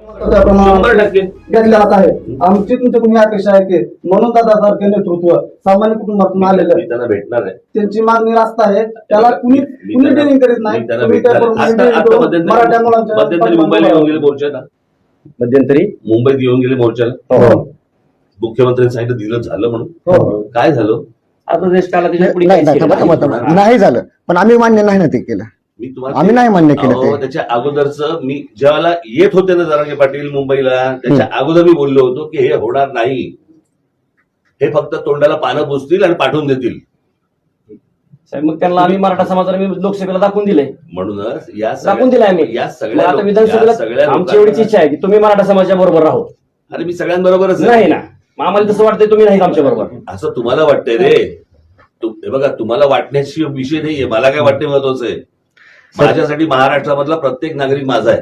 100% घेतल्या जात आहे. आमची तुमच्याकडून अपेक्षा आहे की म्हणून दादासारखे नेतृत्व सामान्य कुटुंबातून आलेलं मी त्यांना भेटणार आहे. त्यांची मागणी रास्त आहे. त्याला कुणी ट्रेनिंग करीत नाही. मी त्यांना तुम्ही भेटणार त्याकडून आहे. आता मराठा मुलांच्या मध्यंतरी मुंबईला येऊन गेले मोर्चाला. मध्यंतरी मुंबईत येऊन गेले मोर्चाला. हो. मुख्यमंत्र्यांनी सांगितलं दिलं झालं म्हणून. हो. काय झालं? आता देश काला त्याच्या पुढे नाही काहीच नाही, केलं थांबा, थांबा, थांबा. नाही झालं, पण आम्ही मान्य नाही ना ते केलं. मी तुम्हाला आम्ही नाही मान्य केलं ते. त्याच्या अगोदरच मी ज्यावेळेला येत होते ना जरांगे पाटील मुंबईला, त्याच्या अगोदर मी बोललो होतो की हे होणार नाही. हे फक्त तोंडाला पानं पुसतील आणि पाठवून देतील. साहेब, मग त्यांना आम्ही मराठा समाजाला मी लोकसभेला दाखवून दिले. म्हणूनच या दाखवून दिले आम्ही. या मग सगळ्या आता या विधानसभेला सगळ्या आमची एवढीच इच्छा आहे की तुम्ही मराठा समाजाच्या बरोबर राहो. अरे मी सगळ्यांबरोबरच आहे. नाही ना, मग आम्हाला तसं वाटतंय तुम्ही नाही आमच्या बरोबर. असं तुम्हाला वाटतंय रे. हे बघा, तुम्हाला वाटण्याची विषय नाहीये. मला काय वाटते महत्वाचं आहे. माझ्यासाठी महाराष्ट्रामधला प्रत्येक नागरिक माझा आहे.